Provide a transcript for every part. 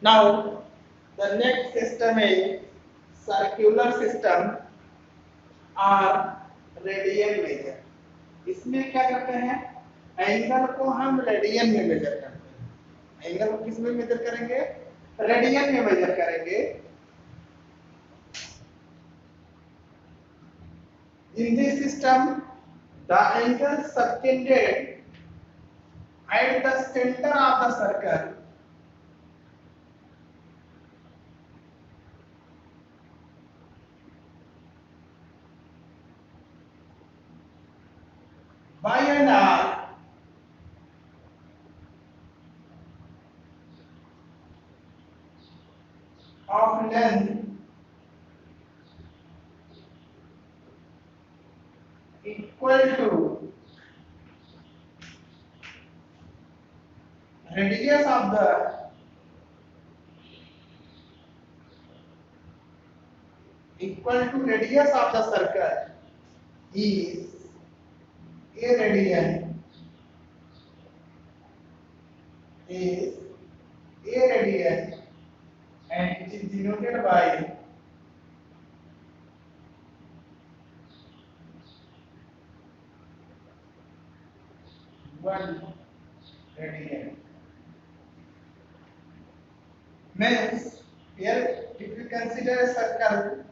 Now, the next system is circular system और radian major. इसमें क्या करते हैं, एंगल को हम रेडियन में मेजर करते हैं। एंगल को किस में मेजर करेंगे, रेडियन में मेजर करेंगे। In this system, the angle subtended at the center of the circle by an arc of length equal to radius of the circle is a radian and it is denoted by one radian. Means here if you consider a circle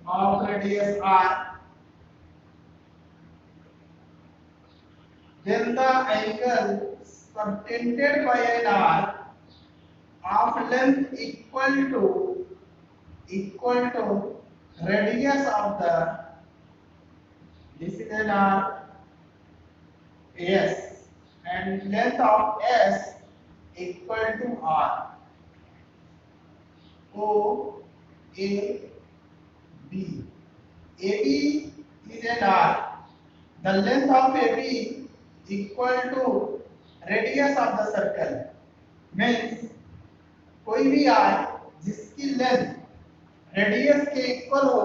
of radius r, then the angle subtended by an arc of length equal to radius of the, this is an arc S and length of S equal to R. O A B. AB is an arc. The length of AB equal to radius of the circle. Means कोई भी arc जिसकी length radius के equal हो,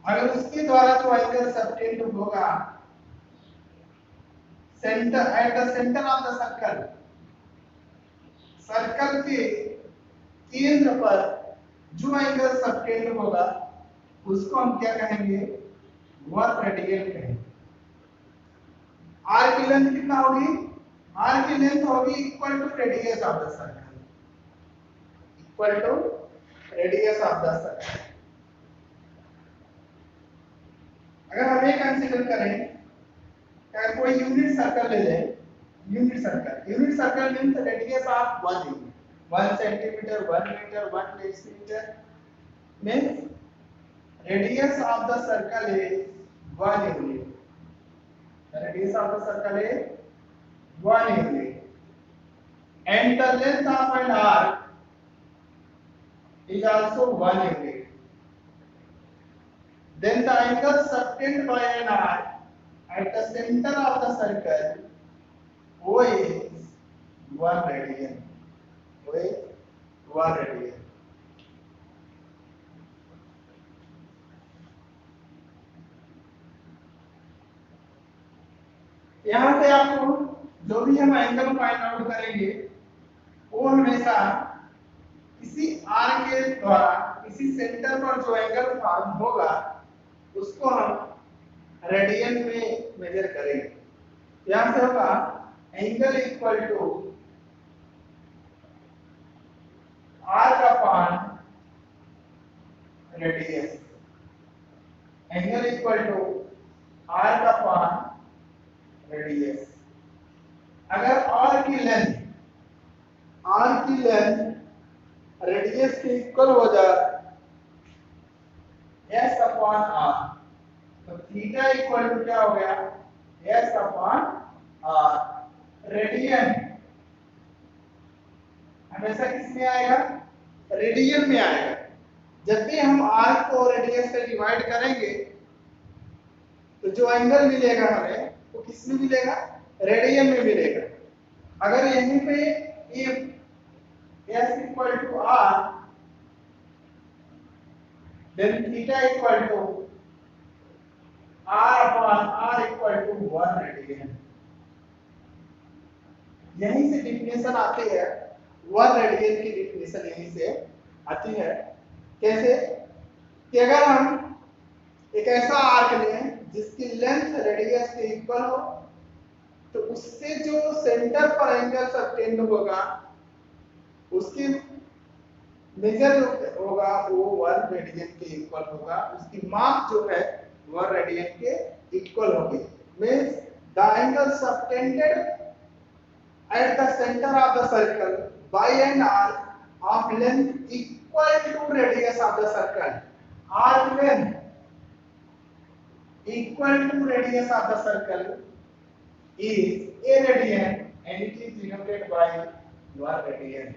अगर उसके द्वारा जो angle subtend होगा centre at the centre of the circle, circle के केंद्र पर जो एंगल सबटेंड होगा उसको हम क्या कहेंगे, 1 रेडियन कहेंगे। आर की लेंथ कितना होगी, आर की लेंथ होगी equal to radius of the circle, equal to radius of the circle. अगर हम ये कंसीडर करें कि कोई यूनिट सर्कल ले लें, unit circle means radius of 1 unit, 1 centimetre, 1 metre, 1 decimetre, means radius of the circle is 1 unit, the radius of the circle is 1 unit and the length of an arc is also 1 unit. Then the angle subtended by an arc at the center of the circle O is 1 radian. O is 1 radian. यहाँ से आपको जो भी हम angle find out करेंगे वो हमेशा किसी आर के द्वारा किसी सेंटर पर जो एंगल फॉर्म होगा उसको हम रेडियन में मेजर करेंगे। यहाँ से होगा angle equal to arc upon radius, angle equal to arc upon radius. अगर आर की लेंथ रेडियस के इक्वल हो जाए s अपॉन r, तो थीटा इक्वल टू क्या हो गया, s अपॉन r। रेडियन हमेशा किस में आएगा, रेडियन में आएगा। जब भी हम r को रेडियस से डिवाइड करेंगे तो जो एंगल मिलेगा हमें वो किस में मिलेगा, रेडियन में मिलेगा। अगर यहीं पे if s equal to r then theta equal to r upon r equal to 1 radian। यहीं से डिफिनेशन आती है, 1 रेडियन की डिफिनेशन यहीं से आती है। कैसे कि अगर हम एक ऐसा आर्क लें जिसकी लेंथ रेडियस के इक्वल हो, तो उससे जो सेंटर पर एंगल सबटेंड होगा उसकी मेजर जो होगा वो 1 रेडियन के इक्वल होगा, उसकी माप जो है 1 रेडियन के इक्वल होगी। Means the angle subtended at the center of the circle by an arc of length equal to radius of the circle. Arc length equal to radius of the circle is a radian and it is denoted by 1 radian.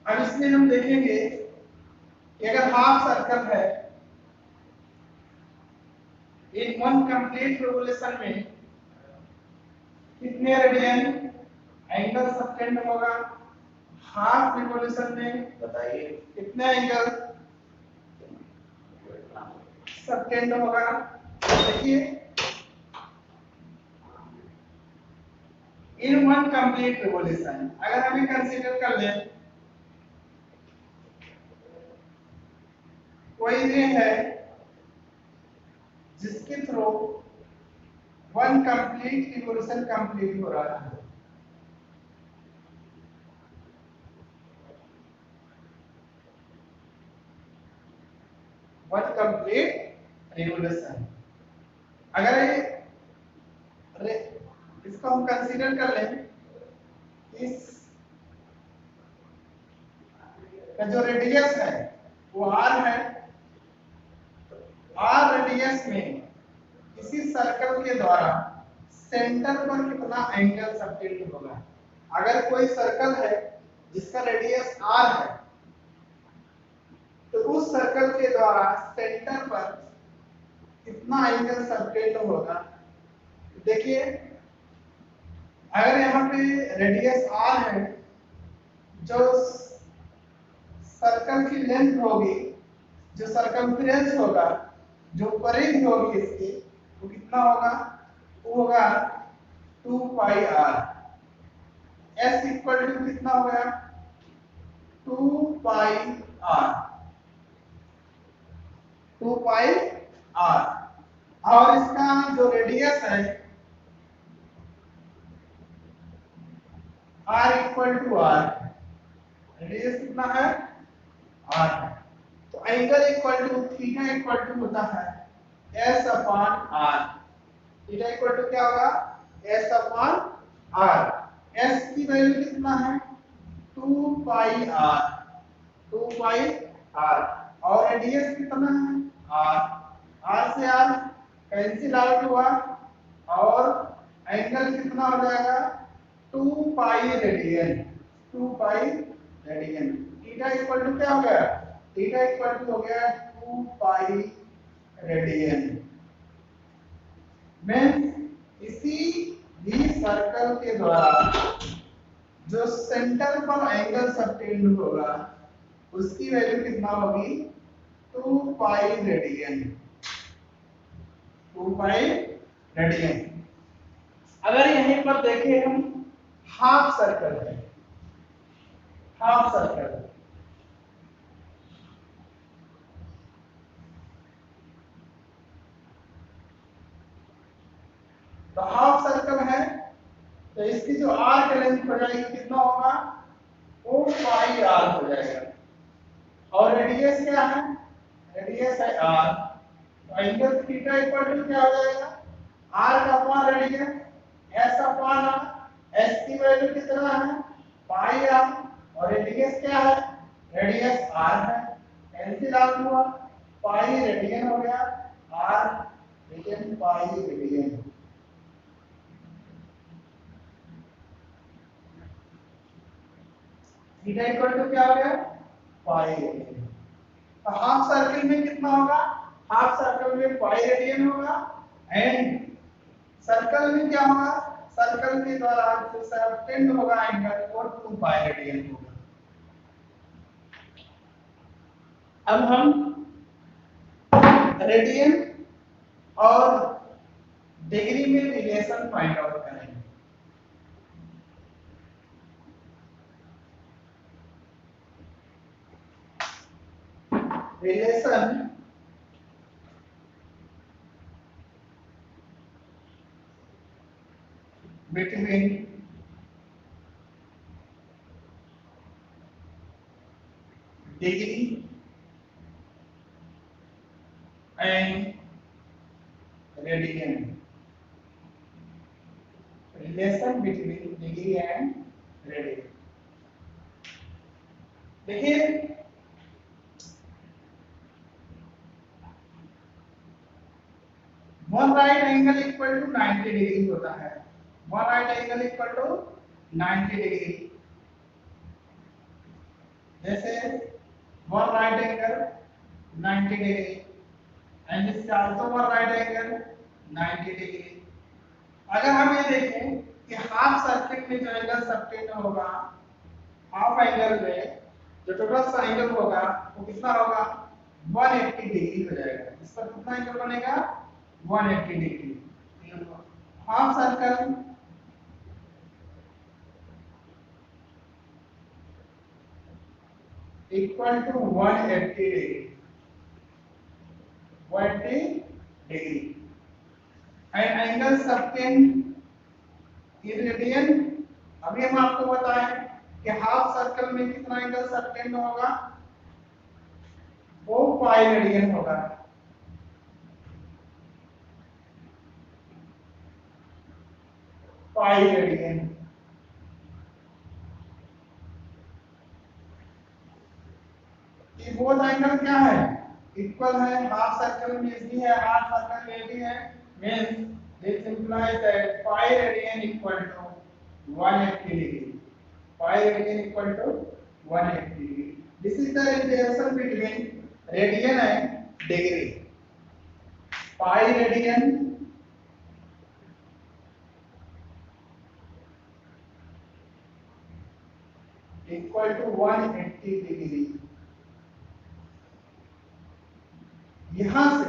अब इसमें हम देखेंगे कि अगर half circle है, इन 1 complete revolution में कितने radian angle subtend होगा? हाफ रिवोल्यूशन में बताइए कितने एंगल सबटेंड होगा? देखिए इन 1 कंप्लीट रिवोल्यूशन अगर हमें कंसीडर कर लें कोई रे है जिसके थ्रू 1 कंप्लीट रिवोल्यूशन कंप्लीट हो रहा है, वन कंप्लीट रिवोल्यूशन। अगर इसको हम कंसीडर कर लें, इस का जो रेडियस है वो r है, r रेडियस में किसी सर्कल के द्वारा सेंटर पर कितना एंगल सबटेंड होगा? अगर कोई सर्कल है जिसका रेडियस r है, तो उस सर्कल के द्वारा सेंटर पर कितना एंगल सबटेंड होगा? देखिए अगर यहाँ पे रेडियस r है, जो सर्कल की लेंथ होगी, जो सर्कमफ्रेंस होगा, जो परिधि होगी इसकी, वो कितना होगा? वो होगा 2 pi r। s equal to कितना हो गया? 2 पाई r, 2 पाई r। और इसका जो रेडियस है r equal to r, radius कितना है? r है। तो angle equal to theta equal to होता है s upon r। Theta equal to क्या होगा? s upon r। s की वैल्यू कितना है? 2 पाई r, 2 पाई r। और रेडियस कितना है? r। r से r कैंसिल आउट हुआ और एंगल कितना हो जाएगा? 2 pi radian, 2 pi radian. Theta equal to क्या हो गया? थीटा इक्वल टू हो गया 2 पाई रेडियन। मींस इसी भी सर्कल के द्वारा जो सेंटर पर एंगल सबटेंड होगा उसकी वैल्यू कितना होगी? 2 पाई रेडियन, 2 पाई रेडियन। अगर यहीं पर देखें हम हाफ सर्कल है, हाफ सर्कल तो हाफ सर्कल है, तो इसकी जो r की लेंथ हो जाएगी कितना होगा? 4 पाई r हो जाएगा। और रेडियस क्या है? रेडियस है r, तो एंगल थीटा इक्वल टू क्या हो जाएगा? r का upon radius s upon r। s की वैल्यू कितना है? Pi r। और रेडियस क्या है? रेडियस r है, कैंसिल आउट हुआ, पाई रेडियन हो गया, r radian pi radian. Theta equal to क्या हो गया? Pi radian. तो हाफ सर्कल में कितना होगा? हाफ सर्कल में पाई रेडियन होगा एंड सर्कल में क्या होगा? सर्कल के द्वारा जो सबटेंड होगा एंगल वो 2 पाई रेडियन होगा। अब हम रेडियन और डिग्री में रिलेशन फाइंड आउट करेंगे। Relation between degree and radian. Relation between degree and radian. देखिए one right angle equal to 90 degree होता है। One right angle equal to 90 degree. जैसे one right angle 90 degree and this is also one right angle 90 degree. अगर हम ये देखें कि half circle में जो एंगल सबटेंड होगा, हाफ एंगल में जो टोटल सा एंगल होगा वो कितना होगा, 180 डिग्री हो जाएगा। इस पर कितना एंगल बनेगा, 180 degree. Half circle equal to 180 degree, 180 degree and angle subtend in radian. अभी हम आपको बताएं कि हाफ सर्कल में कितना एंगल सबटेंड होगा, वो पाई रेडियन होगा। Pi radian. ये बोथ एंगल क्या है, इक्वल है। हाफ सर्कल में भी है, हाफ सर्कल में भी है। Means this implies that pi radian equal to 180 degree. Pi radian equal to 180 degree. This is the relation between radian and degree. Pi radian equal to 180 degree. यहां से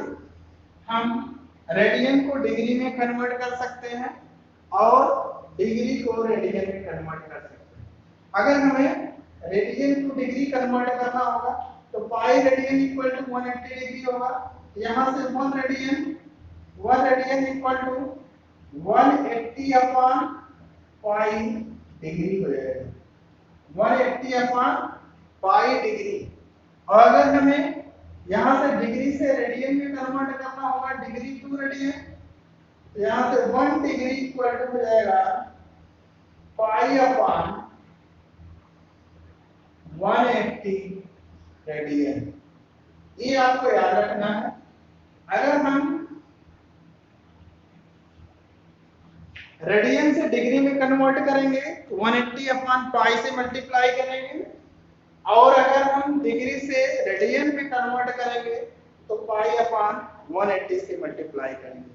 हम radian को डिग्री में convert कर सकते हैं और डिग्री को रेडियन में कन्वर्ट कर सकते हैं। अगर हमें रेडियन को डिग्री कन्वर्ट करना होगा तो pi radian equal to 180 degree होगा। यहां से 1 radian equal to 180 upon pi degree हो जाएगा। 180 अपॉन पाई डिग्री। और अगर हमें यहां से डिग्री से रेडियन में कन्वर्ट करना होगा, डिग्री टू रेडियन, तो यहां से 1 डिग्री इक्वल टू हो जाएगा पाई अपॉन 180 रेडियन। ये आपको याद रखना है। अगर हम रेडियन से डिग्री में कन्वर्ट करेंगे तो 180 अपॉन पाई से मल्टीप्लाई करेंगे, और अगर हम डिग्री से रेडियन में कन्वर्ट करेंगे तो पाई अपॉन 180 से मल्टीप्लाई करेंगे।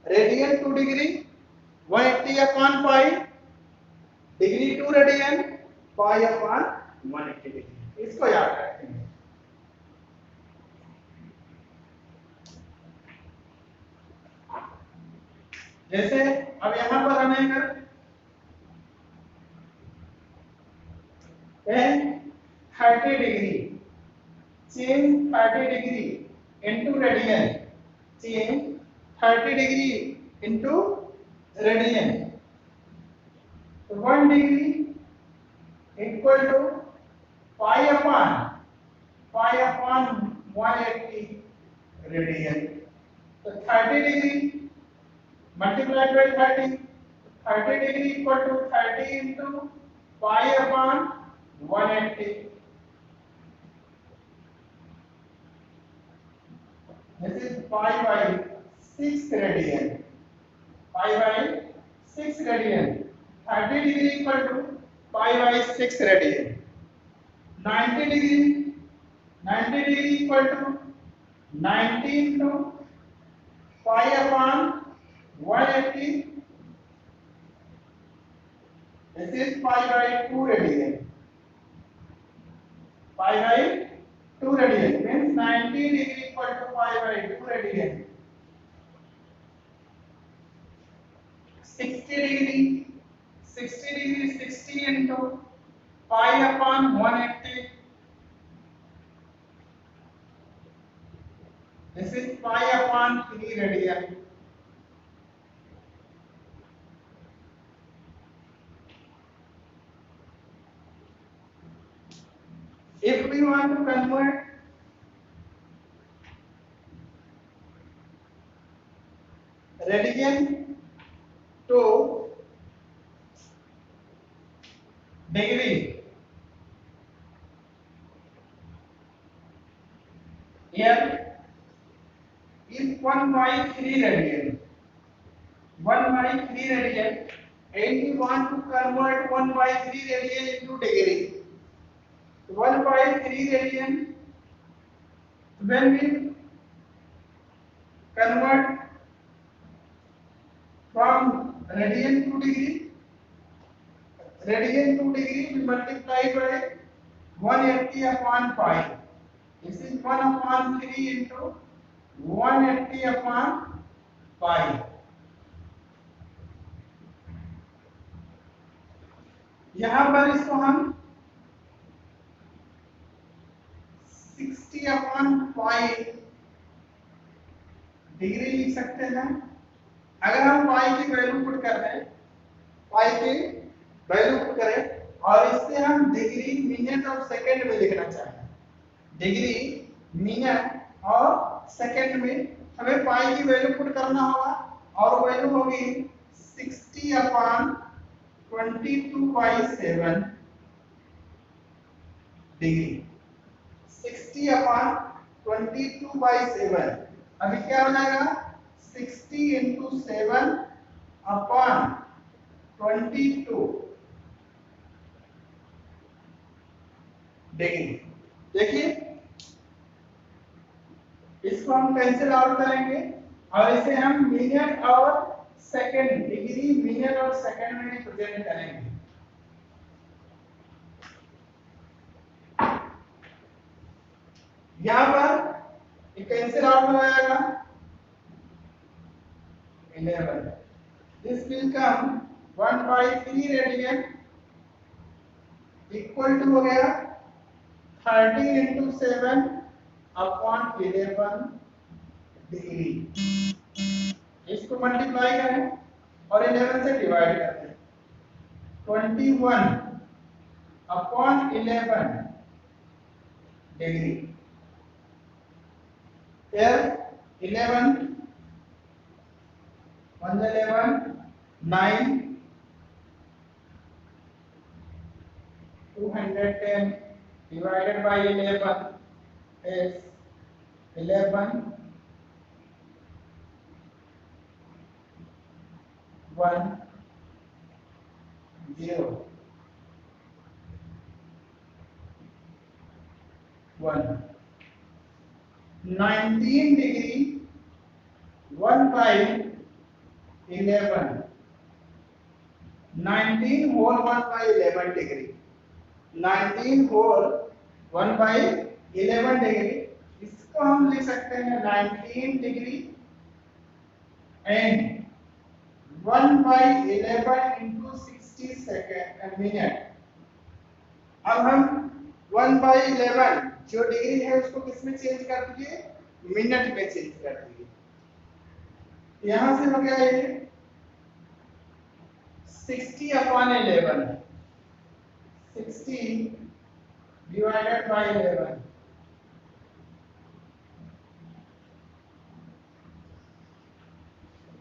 Radian to degree 180 upon pi, degree to radian pi upon 180 degree. इसको याद रखेंगे। जैसे अब यहां पर हमें अगर 30 degree change 30 degree into radian, change 30 degree into radian, तो 1 degree equal to pi upon 180 radian. तो 30 degree multiplied by 30 degree equal to 30 into pi upon 180। This is pi by 6 radian. Pi by 6 radian. 30 degree equal to pi by 6 radian. 90 degree equal to 90 into pi upon 180. This is pi by 2 radian. Pi by 2 radian means 90 degree equal to pi by 2 radian 60 degree 60 into pi upon 180. This is pi upon 3 radian. If we want to convert radian to degree, here if 1 by 3 radian, 1 by 3 radian, and we want to convert 1 by 3 radian into degree. 1 by 3 radian, when we convert from radian to degree, radian to degree we multiply by 180 upon pi. This is 1 upon 3 into 180 upon pi. यहाँ पर इसको हम 60 upon pi degree लिख सकते हैं। अगर हम पाई की वैल्यू पुट कर दें, पाई की वैल्यू पुट करें और इससे हम डिग्री मिनट और सेकंड में लिखना चाहें, डिग्री मिनट और सेकंड में हमें पाई की वैल्यू पुट करना होगा और वैल्यू होगी 60 अपॉन 22/7 डिग्री, 60 अपॉन 22/7। अभी क्या हो जाएगा 60 into 7 upon 22 डिग्री। देखिए इसको हम कैंसिल आउट करेंगे और इसे हम मिनट और सेकंड, डिग्री मिनट और सेकंड में रिप्रेजेंट करेंगे। यहां पर कैंसिल आउट हो जाएगा 11। This will come 1 by 3 radian equal to हो गया 13 into 7 upon 11 डिग्री। इसको मल्टीप्लाई करें और 11 से डिवाइड करते हैं। 21 upon 11 degree. Here 11 1 11 9 210 divided by 11 is 11 1 0 1 19 degree 1 by 11 19 whole 1 by 11 degree 19 whole 1 by 11 degree. इसको हम लिख सकते हैं 19 degree and 1 by 11 into 60 second minute. अब हम 1 by 11 जो डिग्री है उसको किस में चेंज कर दीजिए, मिनट में चेंज कर दीजिए। यहां से हो गया ये 60 upon 11 60 divided by 11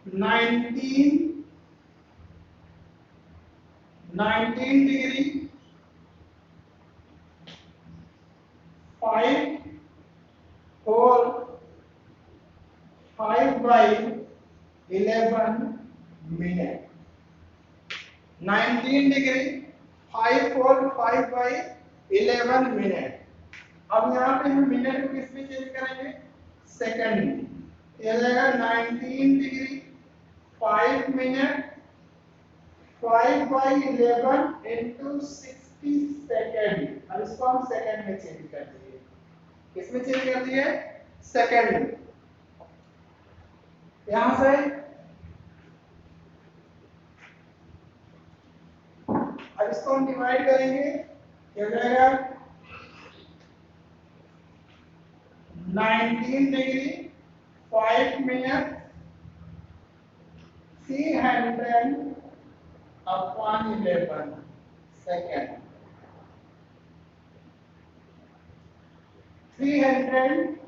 19 degree 5 whole 5 by 11 minute 19 degree 5 whole 5 by 11 minute. अब यहाँ पे हम मिनट को किस में चेंज करेंगे, सेकंड में। ये जाएगा 19 degree 5 minute 5 by 11 into 60 second. अब इसको हम सेकंड में चेंज कर दिए, किस में चेंज कर दिए, सेकंड में। यहां से अब इसको हम डिवाइड करेंगे, क्या हो जाएगा 19 degree 5 minute 300 upon 11 second. 300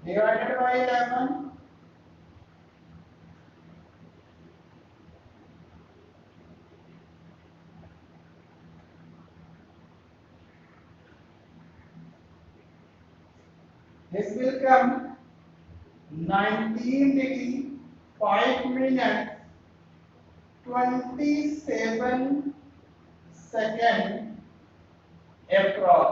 divided by 11 this will come 19 degree 5 minutes 27 second approx.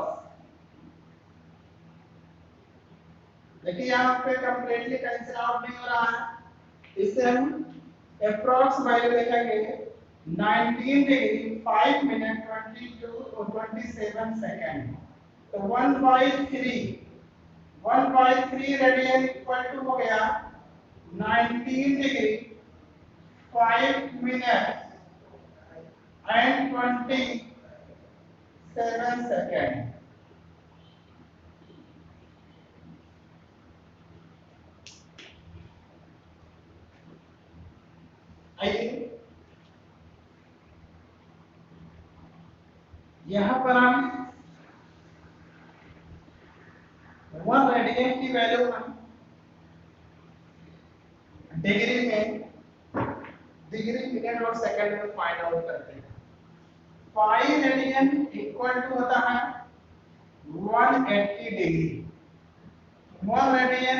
देखिए यहाँ पे कंप्लीटली कैंसिल आउट नहीं हो रहा है, इससे हम अप्रॉक्स वैल्यू लिखेंगे 19 डिग्री 5 मिनट 27 सेकंड। तो 1/3 रेडियन इक्वल टू हो गया 19 डिग्री 5 मिनट एंड 27 सेकंड। आइए यहां पर हम 1 रेडियन की वैल्यू हम डिग्री में, डिग्री मिनट और सेकंड में फाइंड आउट करते हैं। 5 रेडियन इक्वल टू होता है 180 डिग्री। 1 रेडियन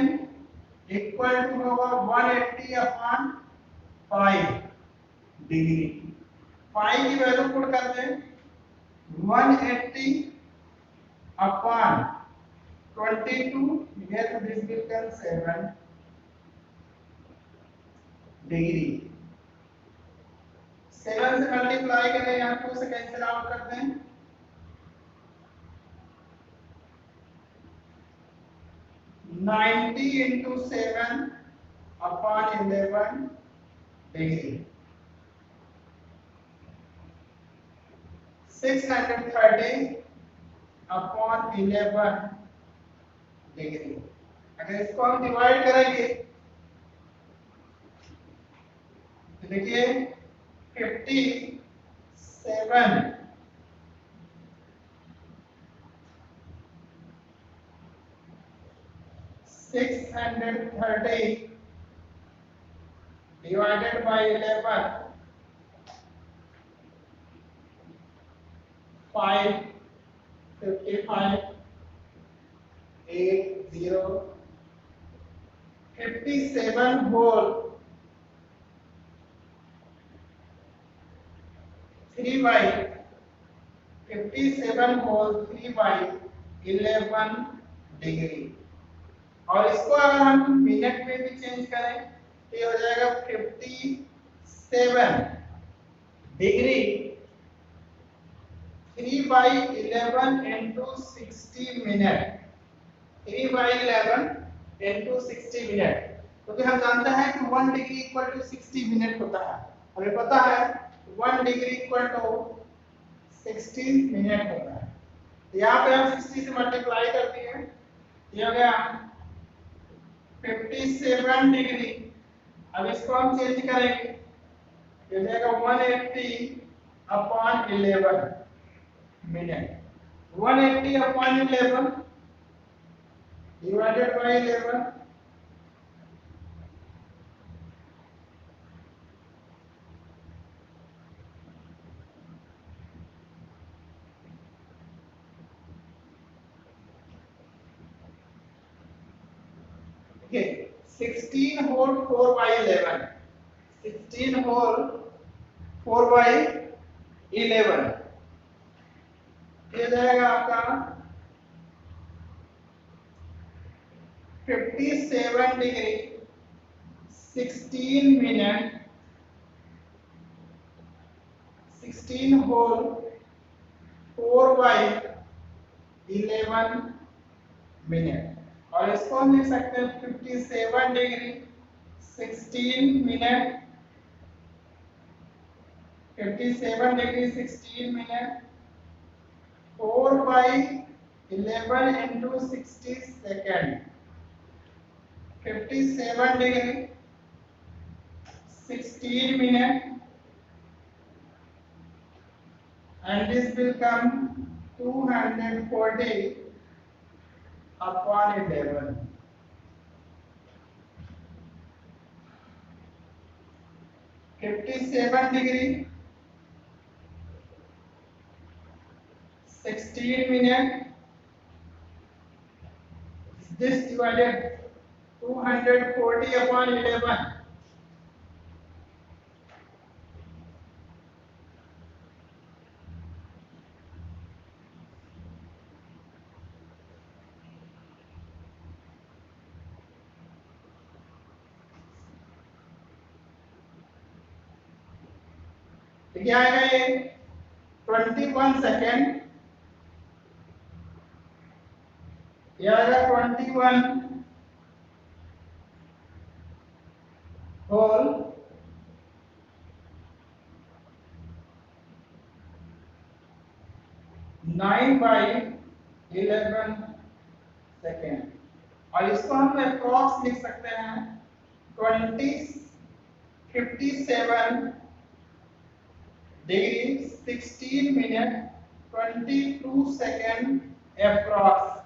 इक्वल टू होगा 180 अपॉन 5 डिग्री। 5 की वैल्यू पुट करते हैं 180 upon 22 here this becomes 7 degree. 7 से मल्टीप्लाई करें, यहाँ 2 से कैंसिल आउट करते हैं, ninety into 7 upon 11 degree. 630 upon 11 degree. अगर इसको हम डिवाइड करेंगे तो देखिए 57 630 divided by 11 555 80 57 whole 3 by 57 whole 3 by 11 degree. और इसको अगर हम मिनट में भी चेंज करें तो ये हो जाएगा 57 degree 3 by 11 into 60 minute. 3 by 11 into 60 minute, क्योंकि हम जानते हैं कि 1 डिग्री इक्वल टू 60 मिनट होता है। हमें पता है 1 डिग्री इक्वल टू 60 मिनट होता है। यहाँ पे हम 60 से मल्टीप्लाई करते हैं, ये हो गया 57 डिग्री। अब इसको हम चेंज करेंगे, ये हो जाएगा 180 upon 11 minute. 180 upon 11 divided by 11 16 whole 4 by 11, 16 whole 4 by 11 ये जाएगा आपका 57 degree 16 minute 16 whole 4 by 11 minute. और इसको हम लिख सकते हैं 57 degree 16 minute 57 degree 16 minute 4 by 11 into 60 second 57 degree 16 minute and this will come 240 upon 11 57 degree 16 minute this divided 240 upon 11 तो क्या आएगा ये 21 सेकेंड ये आएगा 21 होल 9 by 11 सेकेंड और इसको हम अप्रॉक्स लिख सकते हैं 57 degree 16 minute 22 second approx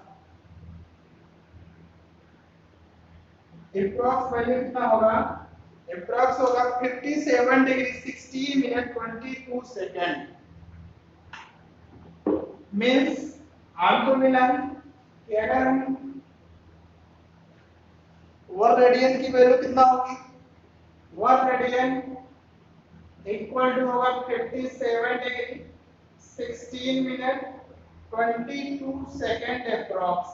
value कितना होगा अप्रॉक्स होगा 57 डिग्री 16 मिनट 22 सेकेंड मीन्स आपको मिला कि अगर हम 1 रेडियन की वैल्यू कितना होगी 1 रेडियन इक्वल टू होगा 57 डिग्री 16 मिनट 22 सेकेंड अप्रॉक्स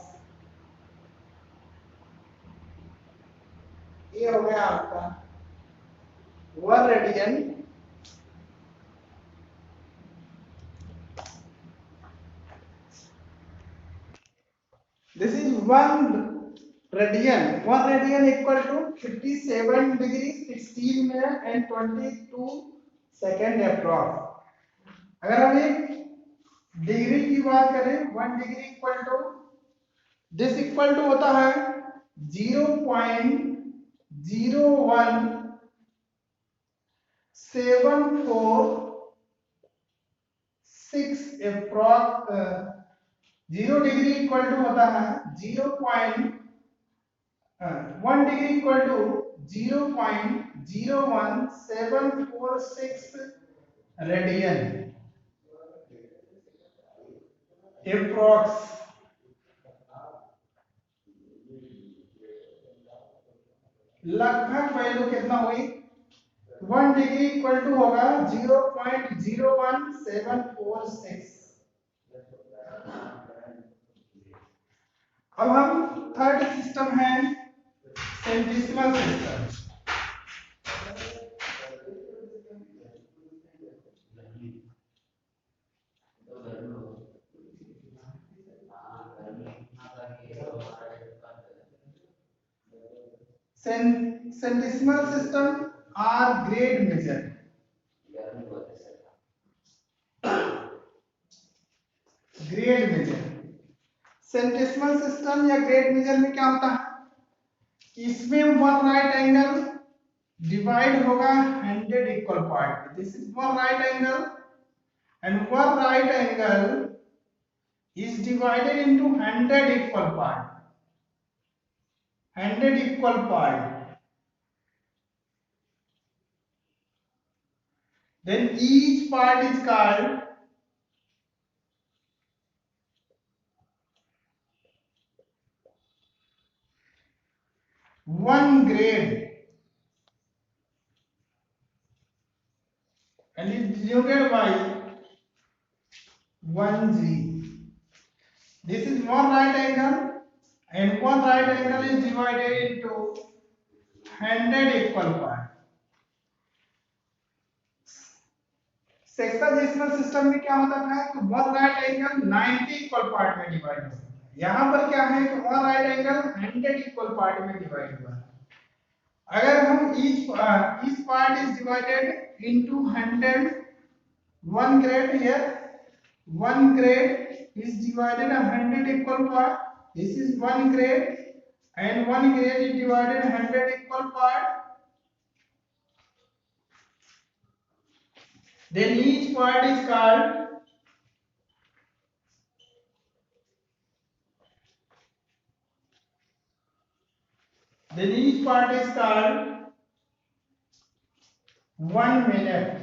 ये हो गया आपका 1 radian this is 1 radian equal to 57 degree 16 minute and 22 second approx अगर हम एक डिग्री की बात करें 1 degree equal to this equal to होता है 0.01746 approx 0 डिग्री इक्वल टू होता है 1 degree equal to 0.01746 radian approx लगभग वैल्यू कितना हुई 1 डिग्री इक्वल टू होगा 0.01746 अब हम थर्ड सिस्टम है centesimal system centesimal system are grade measure grade measure centesimal system या ग्रेड मेजर में क्या होता है कि इसमें वन राइट एंगल डिवाइड होगा 100 equal part this is one right angle and one right angle is divided into 100 equal part then each part is called one grade and is denoted by 1g this is one right angle and one right angle is divided into 100 equal part sexagesimal system में क्या होता था कि one right angle 90 equal part में divide होता है यहां पर क्या है कि one right angle 100 equal part में डिवाइड हुआ है अगर हम each part is divided into 100, one grade here, one grade is divided 100 equal part. This is one grade, and one grade is divided 100 equal part. Then each part is called then each part is called 1 minute.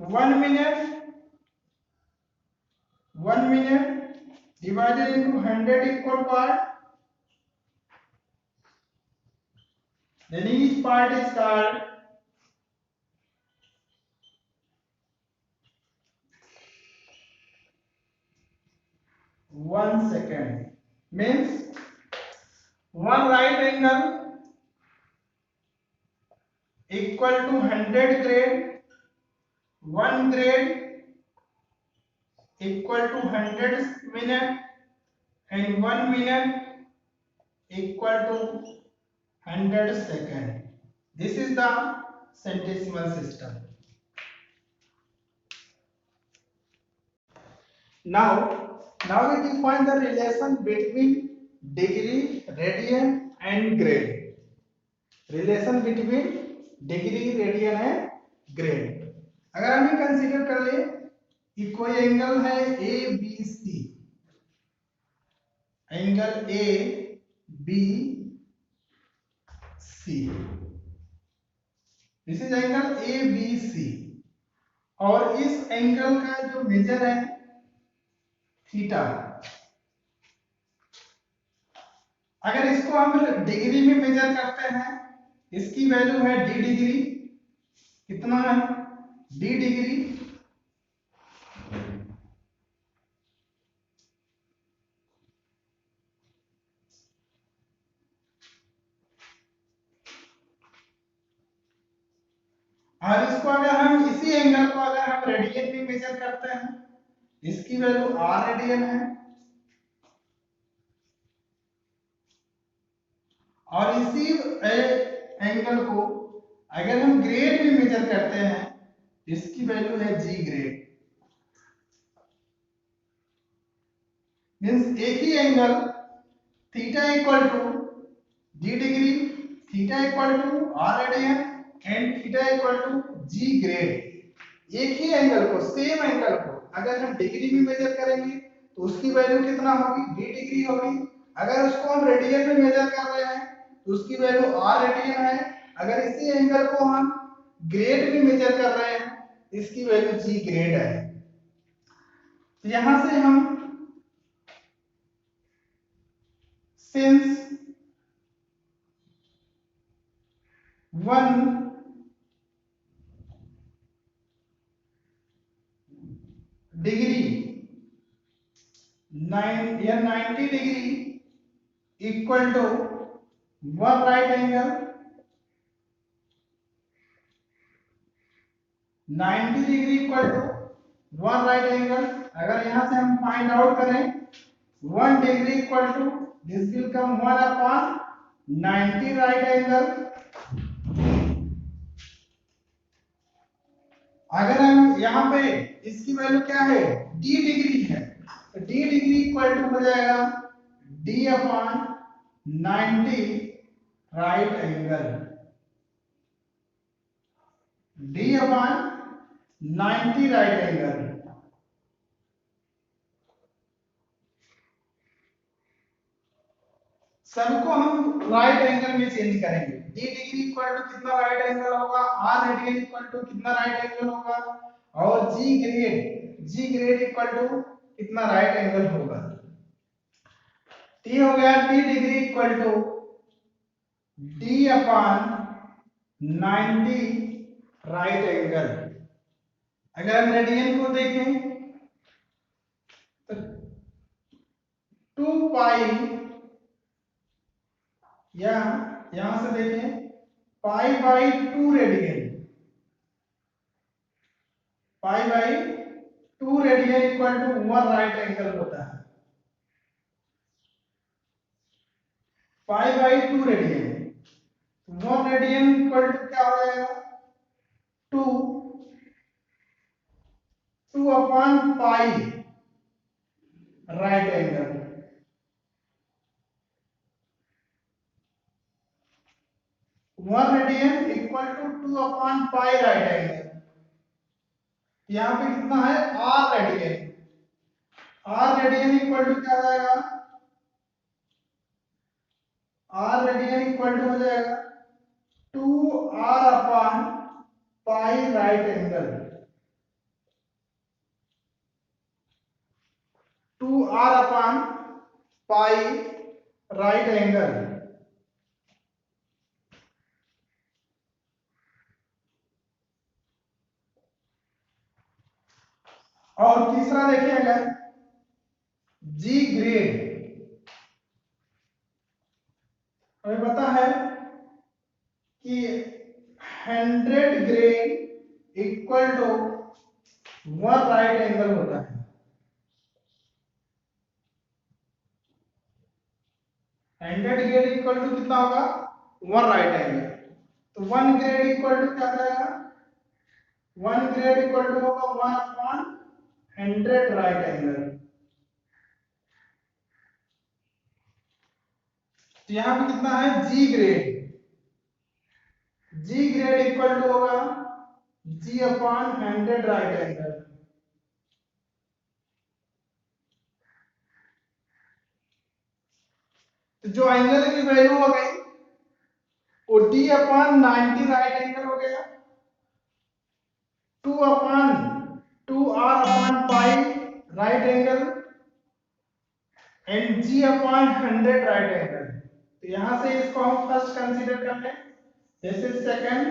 1 minute, 1 minute divided into 100 equal part. Then each part is called 1 second. Means one right angle equal to 100 grade, one grade equal to 100 minute, and 1 minute equal to 100 second. This is the centesimal system. Now we define the relation between degree, radian and grade. Relation between degree, radian and grade. अगर हम ये consider कर ले कि कोई angle है A B C, angle A B C, this is angle A B C, और इस एंगल का जो मेजर है थीटा, अगर इसको हम डिग्री में मेजर करते हैं, इसकी वैल्यू है डी डिग्री, कितना है डी डिग्री, और इसको अगर हम इसी एंगल को अगर हम रेडियन में मेजर करते हैं, इसकी वैल्यू आर रेडियन है, और इसी एंगल को अगर हम ग्रेड में मेजर करते हैं, इसकी वैल्यू है जी ग्रेड। मींस एक ही angle theta equal to G degree, theta equal to R radian and theta equal to G grade, एक ही एंगल को, सेम एंगल को अगर हम डिग्री में मेजर करेंगे तो उसकी वैल्यू कितना होगी, डी डिग्री होगी। अगर उसको हम रेडियन में मेजर कर रहे हैं तो उसकी वैल्यू आर रेडियन है। अगर इसी एंगल को हम ग्रेड में मेजर कर रहे हैं, इसकी वैल्यू जी ग्रेड है। तो यहां से हम since 1 degree 90 degree equal to 1 right angle, 90 degree equal to 1 right angle. अगर यहां से हम फाइंड आउट करें 1 degree equal to this will come 1 upon 90 right angle. अगर हम यहाँ पे इसकी वैल्यू क्या है, डी डिग्री है, तो डी डिग्री इक्वल टू हो जाएगा D upon 90 right angle, D upon 90 right angle. सबको हम राइट एंगल में चेंज करेंगे। डी डिग्री इक्वल टू कितना राइट एंगल होगा, आर रेडियन इक्वल टू कितना राइट एंगल होगा, और जी ग्रेड इक्वल टू कितना राइट एंगल होगा। टी हो गया D degree equal to D upon 90 right angle. अगर हम रेडियन को देखें तो 2 पाई, या यहां से देखें pi by 2 radian, pi by 2 radian equal to 1 right angle होता है। Pi by 2 radian. 1 radian equal to क्या हो जाएगा, 2 upon pi right angle. 1 radian equal to 2 upon pi right angle. यहाँ पे कितना है, r radian. r radian equal to क्या हो जाएगा, r रेडियन इक्वल टू हो जाएगा 2r upon pi right angle. 2r upon pi right angle. और तीसरा देखिए, अगर जी ग्रेड, हमें पता है कि 100 grade equal to 1 right angle होता है। 100 ग्रेड इक्वल टू कितना होगा, 1 राइट एंगल। तो 1 ग्रेड इक्वल टू क्या जाएगा, 1 ग्रेड इक्वल टू होगा 1 अपॉन 100 राइट एंगल। तो यहां पे कितना है, G grade. G grade equal to होगा जी अपॉन 100 राइट एंगल। तो जो एंगल की वैल्यू हो गई वो डी अपॉन 90 राइट एंगल हो गया, 2 upon 2r upon pi right angle and g upon 100 right angle. तो यहां से इसको हम फर्स्ट कंसीडर कर लें, this is second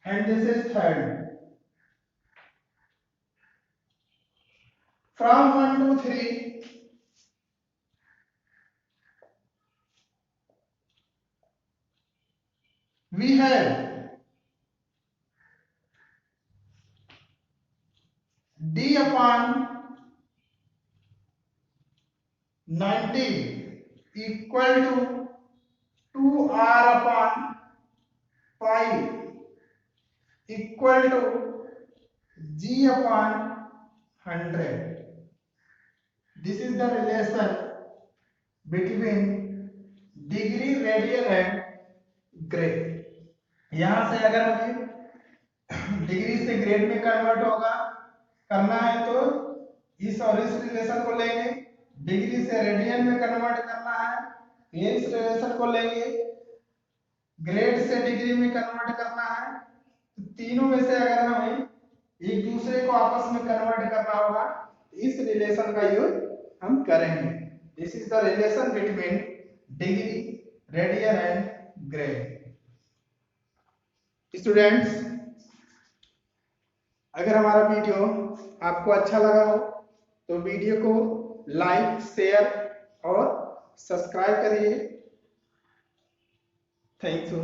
and this is third. From 1 to 3 we have d upon 90 equal to 2r upon pi equal to g upon 100. This is the relation between degree, radian and grade. यहां से अगर हमें degree से grade में convert होगा करना है तो इस और इस रिलेशन को लेंगे, डिग्री से रेडियन में कन्वर्ट करना है इस रिलेशन को लेंगे, ग्रेड से डिग्री में कन्वर्ट करना है तो तीनों में से अगर हमें एक दूसरे को आपस में कन्वर्ट करना होगा इस रिलेशन का यूज हम करेंगे। This is the relation between degree, radian and grade. Students, अगर हमारा वीडियो आपको अच्छा लगा हो तो वीडियो को लाइक, शेयर और सब्सक्राइब करिए। Thank you.